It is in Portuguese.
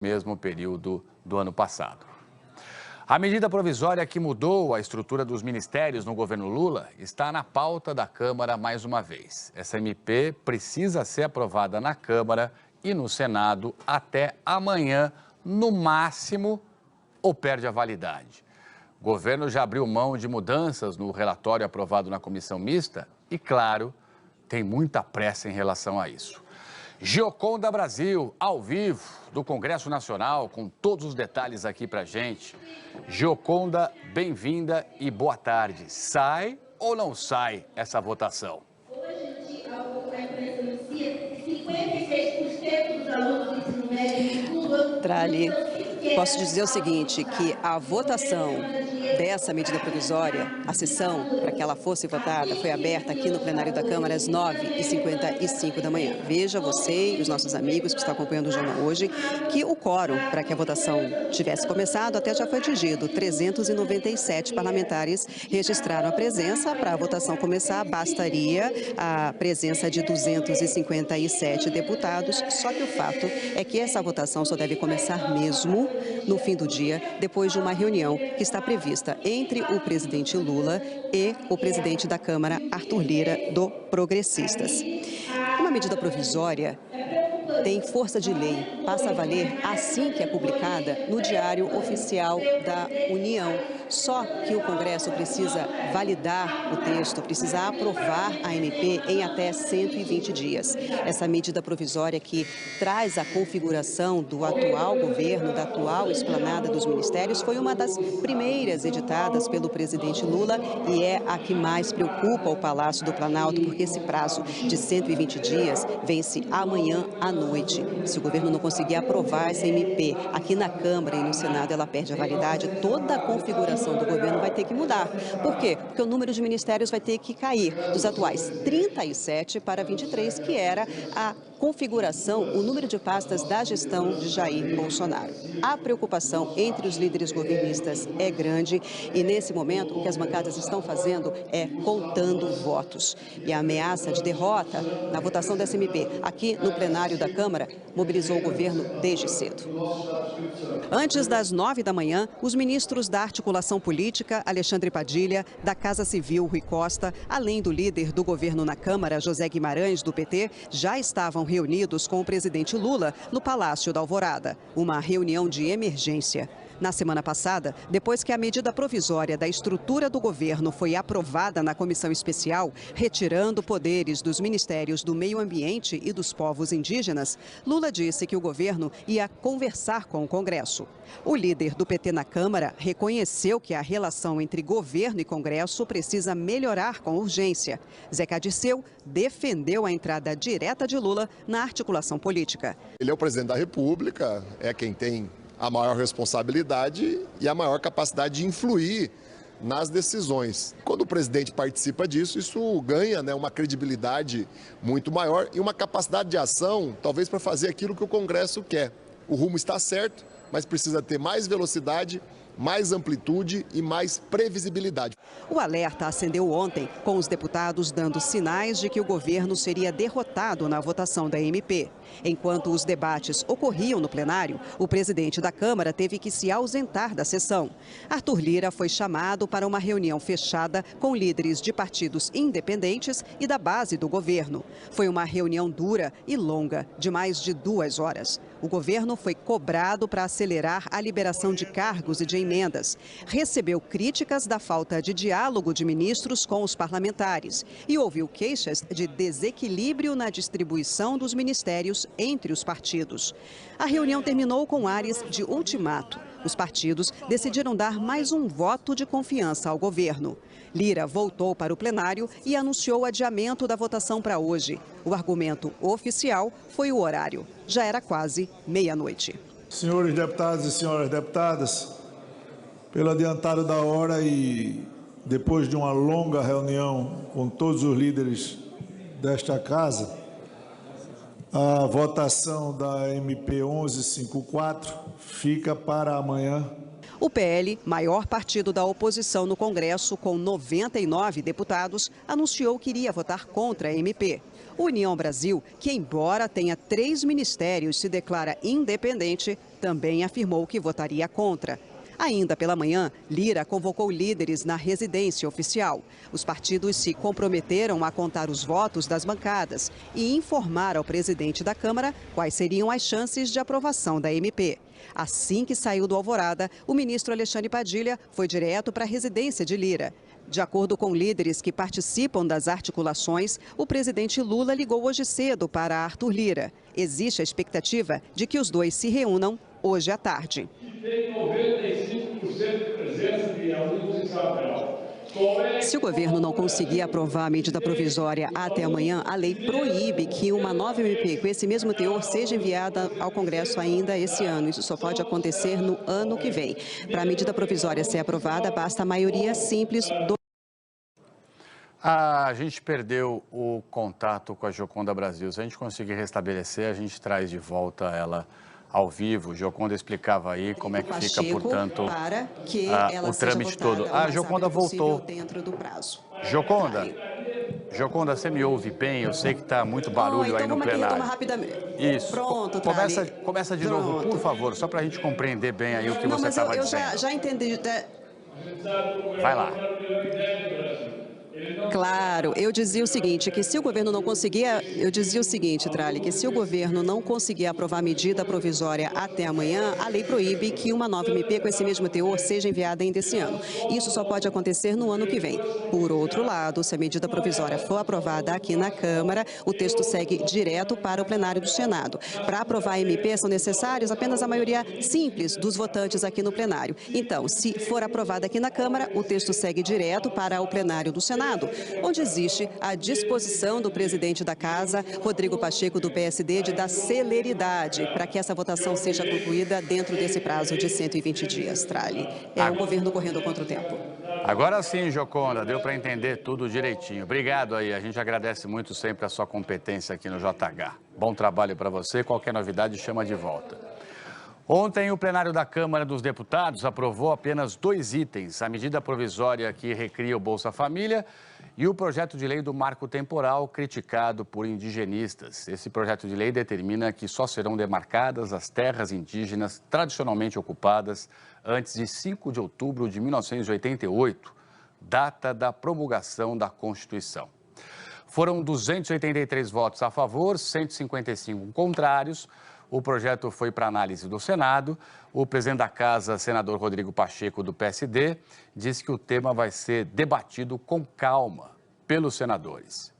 mesmo período do ano passado. A medida provisória que mudou a estrutura dos ministérios no governo Lula está na pauta da Câmara mais uma vez. Essa MP precisa ser aprovada na Câmara e no Senado até amanhã, no máximo, ou perde a validade. O governo já abriu mão de mudanças no relatório aprovado na comissão mista e, claro, tem muita pressa em relação a isso. Gioconda Brasil, ao vivo, do Congresso Nacional, com todos os detalhes aqui pra gente. Gioconda, bem-vinda e boa tarde. Sai ou não sai essa votação? Hoje, há pouco a imprensa anuncia que 56% dos alunos do ensino médio... Trali, posso dizer o seguinte, que a votação dessa medida provisória, a sessão para que ela fosse votada, foi aberta aqui no plenário da Câmara às 9h55 da manhã. Veja você e os nossos amigos que estão acompanhando o jornal hoje, que o quórum para que a votação tivesse começado até já foi atingido. 397 parlamentares registraram a presença. Para a votação começar, bastaria a presença de 257 deputados. Só que o fato é que essa votação só deve começar mesmo no fim do dia, depois de uma reunião que está prevista entre o presidente Lula e o presidente da Câmara, Arthur Lira, do Progressistas. Uma medida provisória tem força de lei, passa a valer assim que é publicada no Diário Oficial da União. Só que o Congresso precisa validar o texto, precisa aprovar a MP em até 120 dias. Essa medida provisória que traz a configuração do atual governo, da atual esplanada dos ministérios, foi uma das primeiras editadas pelo presidente Lula e é a que mais preocupa o Palácio do Planalto, porque esse prazo de 120 dias vence amanhã à noite. Se o governo não conseguir aprovar essa MP aqui na Câmara e no Senado, ela perde a validade. Toda a configuração do governo vai ter que mudar. Por quê? Porque o número de ministérios vai ter que cair dos atuais 37 para 23, que era a configuração, o número de pastas da gestão de Jair Bolsonaro. A preocupação entre os líderes governistas é grande e, nesse momento, o que as bancadas estão fazendo é contando votos. E a ameaça de derrota na votação dessa MP aqui no plenário da Câmara mobilizou o governo desde cedo. Antes das 9 da manhã, os ministros da Articulação Política, Alexandre Padilha, da Casa Civil, Rui Costa, além do líder do governo na Câmara, José Guimarães, do PT, já estavam reunidos com o presidente Lula no Palácio da Alvorada, uma reunião de emergência. Na semana passada, depois que a medida provisória da estrutura do governo foi aprovada na comissão especial, retirando poderes dos ministérios do Meio Ambiente e dos povos indígenas, Lula disse que o governo ia conversar com o Congresso. O líder do PT na Câmara reconheceu que a relação entre governo e Congresso precisa melhorar com urgência. Zeca Dirceu defendeu a entrada direta de Lula na articulação política. Ele é o presidente da República, é quem tem a maior responsabilidade e a maior capacidade de influir nas decisões. Quando o presidente participa disso, isso ganha, uma credibilidade muito maior e uma capacidade de ação, talvez para fazer aquilo que o Congresso quer. O rumo está certo, mas precisa ter mais velocidade, mais amplitude e mais previsibilidade. O alerta acendeu ontem, com os deputados dando sinais de que o governo seria derrotado na votação da MP. Enquanto os debates ocorriam no plenário, o presidente da Câmara teve que se ausentar da sessão. Arthur Lira foi chamado para uma reunião fechada com líderes de partidos independentes e da base do governo. Foi uma reunião dura e longa, de mais de 2 horas. O governo foi cobrado para acelerar a liberação de cargos e de emendas. Recebeu críticas da falta de diálogo de ministros com os parlamentares e ouviu queixas de desequilíbrio na distribuição dos ministérios entre os partidos. A reunião terminou com ares de ultimato. Os partidos decidiram dar mais um voto de confiança ao governo. Lira voltou para o plenário e anunciou o adiamento da votação para hoje. O argumento oficial foi o horário. Já era quase meia-noite. Senhores deputados e senhoras deputadas, pelo adiantado da hora e depois de uma longa reunião com todos os líderes desta casa, a votação da MP 1154 fica para amanhã. O PL, maior partido da oposição no Congresso, com 99 deputados, anunciou que iria votar contra a MP. União Brasil, que embora tenha 3 ministérios, se declara independente, também afirmou que votaria contra. Ainda pela manhã, Lira convocou líderes na residência oficial. Os partidos se comprometeram a contar os votos das bancadas e informar ao presidente da Câmara quais seriam as chances de aprovação da MP. Assim que saiu do Alvorada, o ministro Alexandre Padilha foi direto para a residência de Lira. De acordo com líderes que participam das articulações, o presidente Lula ligou hoje cedo para Arthur Lira. Existe a expectativa de que os dois se reúnam hoje à tarde. Tem 95% de presença de alunos em sala de aula. Se o governo não conseguir aprovar a medida provisória até amanhã, a lei proíbe que uma nova MP com esse mesmo teor seja enviada ao Congresso ainda esse ano. Isso só pode acontecer no ano que vem. Para a medida provisória ser aprovada, basta a maioria simples do... A gente perdeu o contato com a Gioconda Brasil. Se a gente conseguir restabelecer, a gente traz de volta ela ao vivo. Gioconda explicava aí como é que fica, portanto, o trâmite todo. A Gioconda voltou. Gioconda, você me ouve bem? Eu sei que está muito barulho aí no plenário. Isso. Pronto, começa de novo, por favor, só para a gente compreender bem aí o que você estava dizendo. Eu já entendi. Vai lá. Claro, eu dizia o seguinte, que se o governo não conseguir, que se o governo não conseguir aprovar a medida provisória até amanhã, a lei proíbe que uma nova MP com esse mesmo teor seja enviada ainda esse ano. Isso só pode acontecer no ano que vem. Por outro lado, se a medida provisória for aprovada aqui na Câmara, o texto segue direto para o plenário do Senado. Para aprovar a MP, são necessários apenas a maioria simples dos votantes aqui no plenário. Então, se for aprovada aqui na Câmara, o texto segue direto para o plenário do Senado, onde existe a disposição do presidente da Casa, Rodrigo Pacheco, do PSD, de dar celeridade para que essa votação seja concluída dentro desse prazo de 120 dias, Trali. É o governo correndo contra o tempo. Agora sim, Gioconda, deu para entender tudo direitinho. Obrigado aí, a gente agradece muito sempre a sua competência aqui no JH. Bom trabalho para você, qualquer novidade chama de volta. Ontem, o plenário da Câmara dos Deputados aprovou apenas 2 itens, a medida provisória que recria o Bolsa Família e o projeto de lei do marco temporal criticado por indigenistas. Esse projeto de lei determina que só serão demarcadas as terras indígenas tradicionalmente ocupadas antes de 5 de outubro de 1988, data da promulgação da Constituição. Foram 283 votos a favor, 155 contrários. O projeto foi para análise do Senado. O presidente da Casa, senador Rodrigo Pacheco, do PSD, disse que o tema vai ser debatido com calma pelos senadores.